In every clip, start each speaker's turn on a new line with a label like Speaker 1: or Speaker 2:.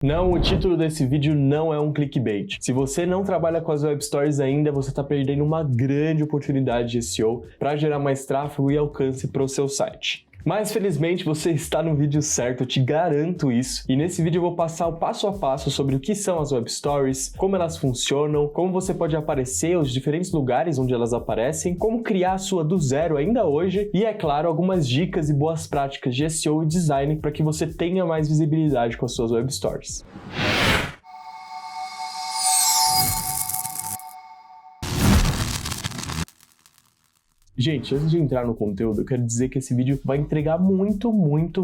Speaker 1: Não, o título desse vídeo não é um clickbait. Se você não trabalha com as web stories ainda, você está perdendo uma grande oportunidade de SEO para gerar mais tráfego e alcance para o seu site. Mas felizmente você está no vídeo certo, eu te garanto isso. E nesse vídeo eu vou passar o passo a passo sobre o que são as web stories, como elas funcionam, como você pode aparecer, os diferentes lugares onde elas aparecem, como criar a sua do zero ainda hoje e, é claro, algumas dicas e boas práticas de SEO e design para que você tenha mais visibilidade com as suas web stories. Gente, antes de entrar no conteúdo, eu quero dizer que esse vídeo vai entregar muito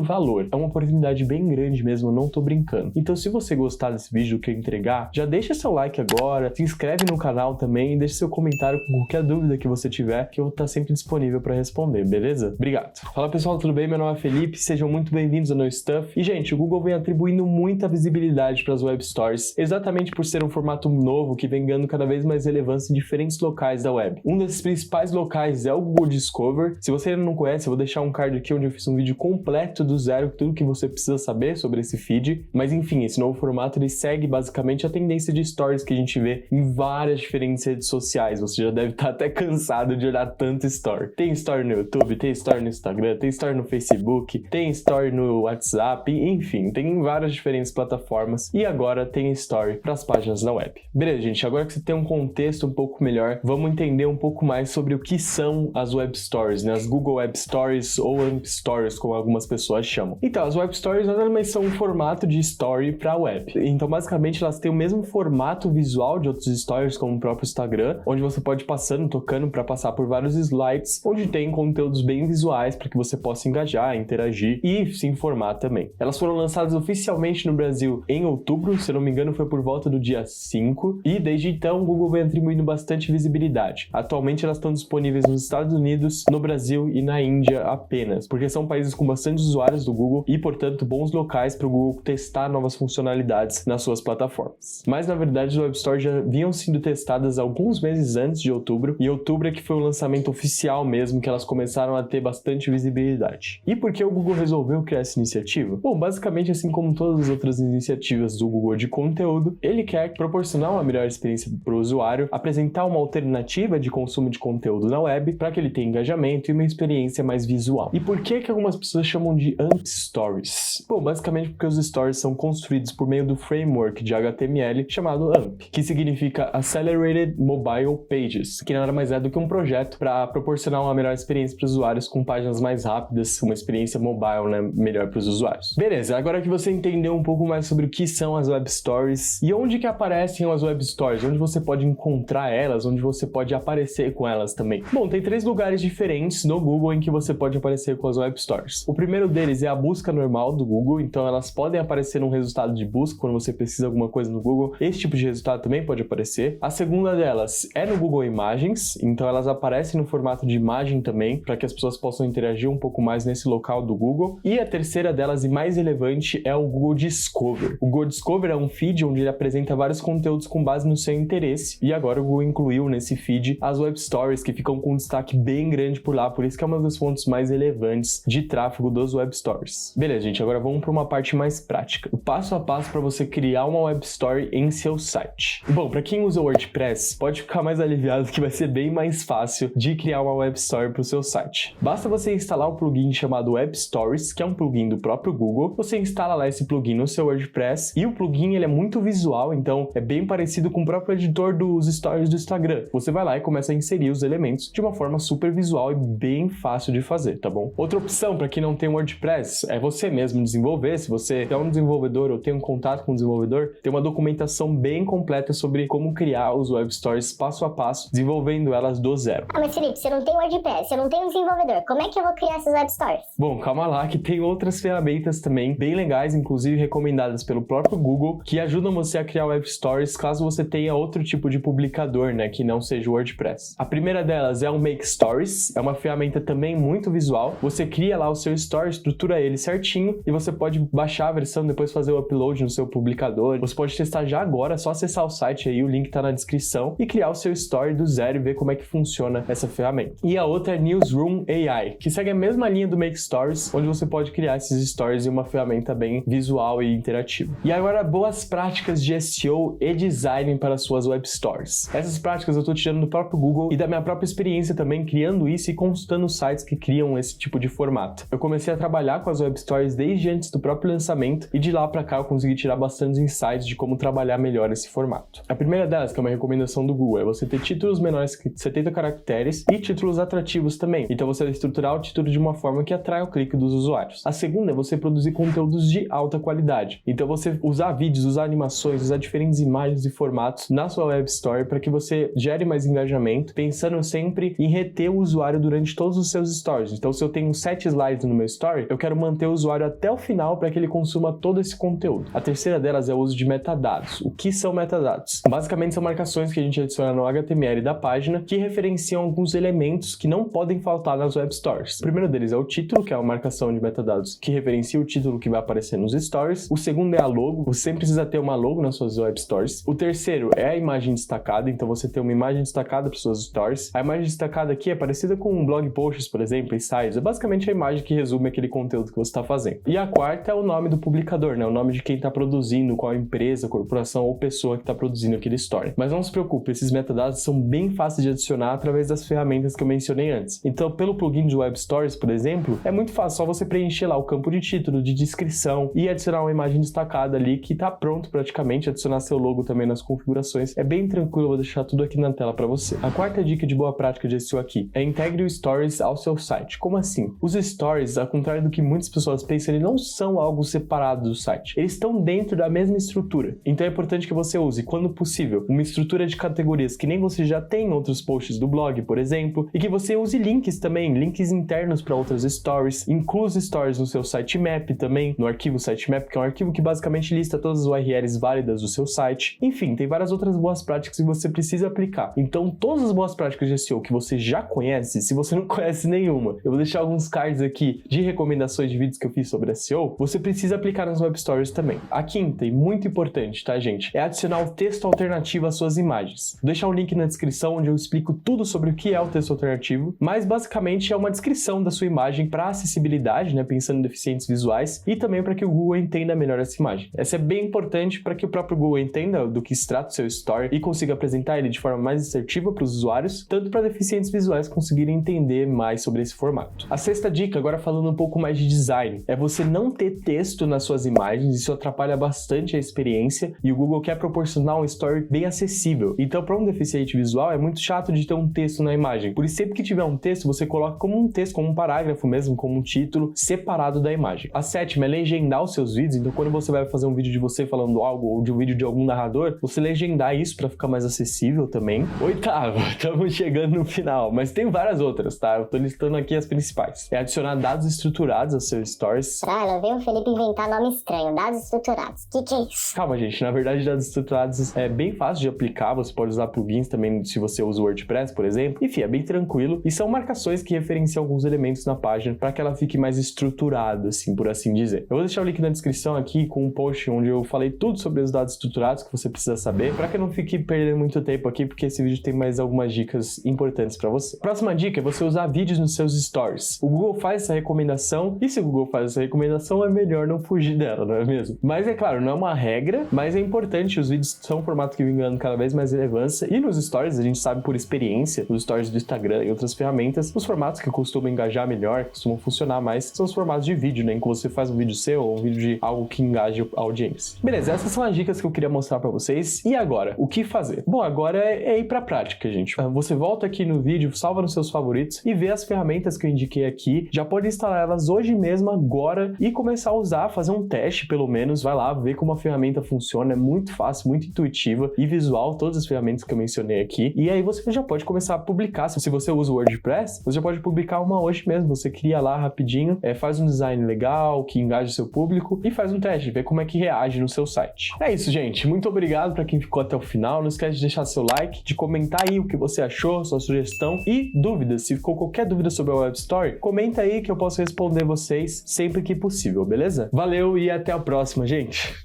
Speaker 1: valor. É uma oportunidade bem grande mesmo, eu não tô brincando. Então, se você gostar desse vídeo que eu entregar, já deixa seu like agora, se inscreve no canal também e deixa seu comentário com qualquer dúvida que você tiver, que eu vou estar sempre disponível para responder, beleza? Obrigado. Fala pessoal, tudo bem? Meu nome é Felipe, sejam muito bem-vindos ao No Stuff. E, gente, o Google vem atribuindo muita visibilidade para as web stories, exatamente por ser um formato novo que vem ganhando cada vez mais relevância em diferentes locais da web. Um desses principais locais é o Google Discover. Se você ainda não conhece, eu vou deixar um card aqui onde eu fiz um vídeo completo do zero, tudo que você precisa saber sobre esse feed. Mas enfim, esse novo formato ele segue basicamente a tendência de stories que a gente vê em várias diferentes redes sociais. Você já deve estar até cansado de olhar tanto story. Tem story no YouTube, tem story no Instagram, tem story no Facebook, tem story no WhatsApp, enfim, tem em várias diferentes plataformas e agora tem story para as páginas na web. Beleza, gente, agora que você tem um contexto um pouco melhor, vamos entender um pouco mais sobre o que são as web stories, né? As Google Web Stories ou AMP Stories, como algumas pessoas chamam. Então, as web stories nada mais são um formato de story para web. Então, basicamente, elas têm o mesmo formato visual de outros stories, como o próprio Instagram, onde você pode ir passando, tocando para passar por vários slides, onde tem conteúdos bem visuais para que você possa engajar, interagir e se informar também. Elas foram lançadas oficialmente no Brasil em outubro, se eu não me engano, foi por volta do dia 5, e desde então o Google vem atribuindo bastante visibilidade. Atualmente elas estão disponíveis nos Estados Unidos, no Brasil e na Índia apenas, porque são países com bastante usuários do Google e, portanto, bons locais para o Google testar novas funcionalidades nas suas plataformas. Mas, na verdade, as web stories já vinham sendo testadas alguns meses antes de outubro, e outubro é que foi o lançamento oficial mesmo, que elas começaram a ter bastante visibilidade. E por que o Google resolveu criar essa iniciativa? Bom, basicamente, assim como todas as outras iniciativas do Google de conteúdo, ele quer proporcionar uma melhor experiência para o usuário, apresentar uma alternativa de consumo de conteúdo na web para que ele tenha engajamento e uma experiência mais visual. E por que algumas pessoas chamam de AMP Stories? Bom, basicamente porque os stories são construídos por meio do framework de HTML chamado AMP, que significa Accelerated Mobile Pages, que nada mais é do que um projeto para proporcionar uma melhor experiência para os usuários com páginas mais rápidas, uma experiência mobile, né, melhor para os usuários. Beleza, agora que você entendeu um pouco mais sobre o que são as web stories e onde que aparecem as web stories, onde você pode encontrar elas, onde você pode aparecer com elas também. Bom, tem 3 lugares diferentes no Google em que você pode aparecer com as web stories. O primeiro deles é a busca normal do Google, então elas podem aparecer num resultado de busca quando você precisa de alguma coisa no Google. Esse tipo de resultado também pode aparecer. A segunda delas é no Google Imagens, então elas aparecem no formato de imagem também, para que as pessoas possam interagir um pouco mais nesse local do Google. E a terceira delas, e mais relevante, é o Google Discover. O Google Discover é um feed onde ele apresenta vários conteúdos com base no seu interesse, e agora o Google incluiu nesse feed as web stories, que ficam com um destaque bem grande por lá, por isso que é uma das fontes mais relevantes de tráfego dos web stories. Beleza, gente, agora vamos para uma parte mais prática. O passo a passo para você criar uma web story em seu site. Bom, para quem usa o WordPress, pode ficar mais aliviado que vai ser bem mais fácil de criar uma web story para o seu site. Basta você instalar um plugin chamado Web Stories, que é um plugin do próprio Google. Você instala lá esse plugin no seu WordPress e o plugin ele é muito visual, então é bem parecido com o próprio editor dos stories do Instagram. Você vai lá e começa a inserir os elementos de uma forma super visual e bem fácil de fazer, tá bom? Outra opção para quem não tem WordPress é você mesmo desenvolver. Se você é um desenvolvedor ou tem um contato com um desenvolvedor, tem uma documentação bem completa sobre como criar os web stories passo a passo, desenvolvendo elas do zero.
Speaker 2: Ah, mas Felipe, você não tem WordPress, você não tem um desenvolvedor, como é que eu vou criar essas web stories?
Speaker 1: Bom, calma lá que tem outras ferramentas também bem legais, inclusive recomendadas pelo próprio Google, que ajudam você a criar web stories caso você tenha outro tipo de publicador, né, que não seja o WordPress. A primeira delas é o Make Make Stories. É uma ferramenta também muito visual. Você cria lá o seu story, estrutura ele certinho e você pode baixar a versão, depois fazer o upload no seu publicador. Você pode testar já agora, é só acessar o site aí, o link tá na descrição, e criar o seu story do zero e ver como é que funciona essa ferramenta. E a outra é Newsroom AI, que segue a mesma linha do Make Stories, onde você pode criar esses stories em uma ferramenta bem visual e interativa. E agora, boas práticas de SEO e design para suas web stories. Essas práticas eu tô tirando do próprio Google e da minha própria experiência também, criando isso e consultando sites que criam esse tipo de formato. Eu comecei a trabalhar com as web stories desde antes do próprio lançamento e de lá pra cá eu consegui tirar bastantes insights de como trabalhar melhor esse formato. A primeira delas, que é uma recomendação do Google, é você ter títulos menores que 70 caracteres e títulos atrativos também. Então você vai estruturar o título de uma forma que atrai o clique dos usuários. A segunda é você produzir conteúdos de alta qualidade. Então você usar vídeos, usar animações, usar diferentes imagens e formatos na sua web story para que você gere mais engajamento, pensando sempre em reter o usuário durante todos os seus stories. Então se eu tenho 7 slides no meu story, eu quero manter o usuário até o final para que ele consuma todo esse conteúdo. A terceira delas é o uso de metadados. O que são metadados? Basicamente são marcações que a gente adiciona no HTML da página que referenciam alguns elementos que não podem faltar nas web stories. O primeiro deles é o título, que é uma marcação de metadados que referencia o título que vai aparecer nos stories. O segundo é a logo. Você sempre precisa ter uma logo nas suas web stories. O terceiro é a imagem destacada, então você tem uma imagem destacada para suas stories. A imagem destacada aqui é parecida com um blog posts, por exemplo, e sites. É basicamente a imagem que resume aquele conteúdo que você está fazendo. E a quarta é o nome do publicador, né? O nome de quem está produzindo, qual empresa, corporação ou pessoa que está produzindo aquele story. Mas não se preocupe, esses metadados são bem fáceis de adicionar através das ferramentas que eu mencionei antes. Então, pelo plugin de Web Stories, por exemplo, é muito fácil, só você preencher lá o campo de título, de descrição e adicionar uma imagem destacada ali que está pronto praticamente, adicionar seu logo também nas configurações. É bem tranquilo, eu vou deixar tudo aqui na tela para você. A quarta dica de boa prática de SEO aqui é integre o Stories ao seu site. Como assim? Os Stories, ao contrário do que muitas pessoas pensam, eles não são algo separado do site. Eles estão dentro da mesma estrutura. Então é importante que você use, quando possível, uma estrutura de categorias que nem você já tem em outros posts do blog, por exemplo, e que você use links também, links internos para outras stories, inclua os stories no seu sitemap também, no arquivo sitemap, que é um arquivo que basicamente lista todas as URLs válidas do seu site. Enfim, tem várias outras boas práticas que você precisa aplicar. Então, todas as boas práticas de SEO que você já conhece, se você não conhece nenhuma, eu vou deixar alguns cards aqui de recomendações de vídeos que eu fiz sobre SEO, você precisa aplicar nas web stories também. A quinta, e muito importante, tá, gente? É adicionar o texto alternativo às suas imagens. Vou deixar um link na descrição onde eu explico tudo sobre o que é o texto alternativo, mas basicamente é uma descrição da sua imagem para acessibilidade, né, pensando em deficientes visuais, e também para que o Google entenda melhor essa imagem. Essa é bem importante para que o próprio Google entenda do que se trata o seu story e consiga apresentar ele de forma mais assertiva para os usuários, tanto para deficientes visuais conseguirem entender mais sobre esse formato. A sexta dica, agora falando um pouco mais de design, é você não ter texto nas suas imagens. Isso atrapalha bastante a experiência e o Google quer proporcionar um story bem acessível. Então, para um deficiente visual, é muito chato de ter um texto na imagem. Por isso, sempre que tiver um texto, você coloca como um texto, como um parágrafo mesmo, como um título, separado da imagem. A sétima é legendar os seus vídeos. Então, quando você vai fazer um vídeo de você falando algo ou de um vídeo de algum narrador, você legendar isso para ficar mais acessível também. Oitava, estamos chegando no final, mas tem várias outras, tá? Eu tô listando aqui as principais. É adicionar dados estruturados aos seus stories.
Speaker 2: Eu vi o Felipe inventar nome estranho, dados estruturados. Que é isso?
Speaker 1: Calma, gente, na verdade, dados estruturados é bem fácil de aplicar, você pode usar plugins também se você usa o WordPress, por exemplo. Enfim, é bem tranquilo e são marcações que referenciam alguns elementos na página para que ela fique mais estruturada, assim, por assim dizer. Eu vou deixar o link na descrição aqui com um post onde eu falei tudo sobre os dados estruturados que você precisa saber, para que eu não fique perdendo muito tempo aqui, porque esse vídeo tem mais algumas dicas importantes para você. Próxima dica é você usar vídeos nos seus stories. O Google faz essa recomendação e se o Google faz essa recomendação é melhor não fugir dela, não é mesmo? Mas é claro, não é uma regra, mas é importante, os vídeos são um formato que vem ganhando cada vez mais relevância e nos stories a gente sabe por experiência, nos stories do Instagram e outras ferramentas, os formatos que costumam engajar melhor, costumam funcionar mais, são os formatos de vídeo, né, em que você faz um vídeo seu ou um vídeo de algo que engaje a audiência. Beleza, essas são as dicas que eu queria mostrar pra vocês. E agora, o que fazer? Bom, agora é ir pra prática, gente. Você volta aqui no vídeo, salva nos seus favoritos e vê as ferramentas que eu indiquei aqui. Já pode instalar elas hoje mesmo, agora, e começar a usar, fazer um teste pelo menos, vai lá, ver como a ferramenta funciona, é muito fácil, muito intuitiva e visual, todas as ferramentas que eu mencionei aqui. E aí você já pode começar a publicar. Se você usa o WordPress, você já pode publicar uma hoje mesmo. Você cria lá rapidinho, faz um design legal, que engaje o seu público e faz um teste, vê como é que reage no seu site. É isso, gente. Muito obrigado para quem ficou até o final. Não esquece de deixar seu like, de comentar aí o que você achou, sua sugestão descrição. E dúvidas, se ficou qualquer dúvida sobre a Web Store, comenta aí que eu posso responder vocês sempre que possível, beleza? Valeu e até a próxima, gente!